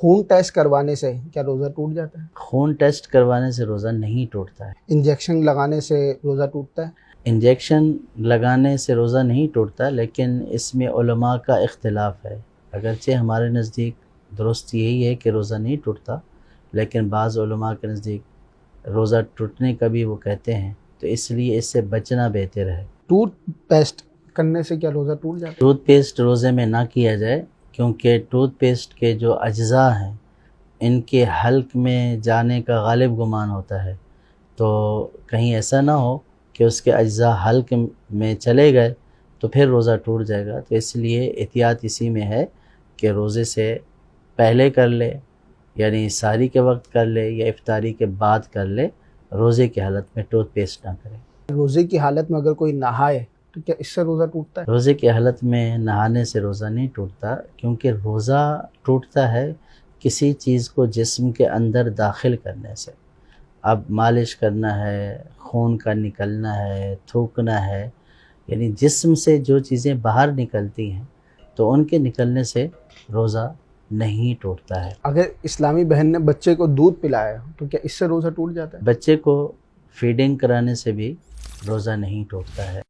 خون ٹیسٹ کروانے سے کیا روزہ ٹوٹ جاتا ہے؟ خون ٹیسٹ کروانے سے روزہ نہیں ٹوٹتا ہے۔ انجیکشن لگانے سے روزہ ٹوٹتا ہے؟ انجیکشن لگانے سے روزہ نہیں ٹوٹتا، لیکن اس میں علماء کا اختلاف ہے۔ اگرچہ ہمارے نزدیک درست یہی ہے کہ روزہ نہیں ٹوٹتا، لیکن بعض علماء کے نزدیک روزہ ٹوٹنے کا بھی وہ کہتے ہیں، تو اس لیے اس سے بچنا بہتر ہے۔ ٹوتھ پیسٹ کرنے سے کیا روزہ ٹوٹ جاتا ہے؟ ٹوتھ پیسٹ روزے میں نہ کیا جائے، کیونکہ ٹوتھ پیسٹ کے جو اجزاء ہیں ان کے حلق میں جانے کا غالب گمان ہوتا ہے، تو کہیں ایسا نہ ہو کہ اس کے اجزاء حلق میں چلے گئے تو پھر روزہ ٹوٹ جائے گا۔ تو اس لیے احتیاط اسی میں ہے کہ روزے سے پہلے کر لے، یعنی سحری کے وقت کر لے یا افطاری کے بعد کر لے، روزے کی حالت میں ٹوتھ پیسٹ نہ کرے۔ روزے کی حالت میں اگر کوئی نہائے تو کیا اس سے روزہ ٹوٹتا ہے؟ روزے کی حالت میں نہانے سے روزہ نہیں ٹوٹتا، کیونکہ روزہ ٹوٹتا ہے کسی چیز کو جسم کے اندر داخل کرنے سے۔ اب مالش کرنا ہے، خون کا نکلنا ہے، تھوکنا ہے، یعنی جسم سے جو چیزیں باہر نکلتی ہیں تو ان کے نکلنے سے روزہ نہیں ٹوٹتا ہے۔ اگر اسلامی بہن نے بچے کو دودھ پلایا تو کیا اس سے روزہ ٹوٹ جاتا ہے؟ بچے کو فیڈنگ کرانے سے بھی روزہ نہیں ٹوٹتا ہے۔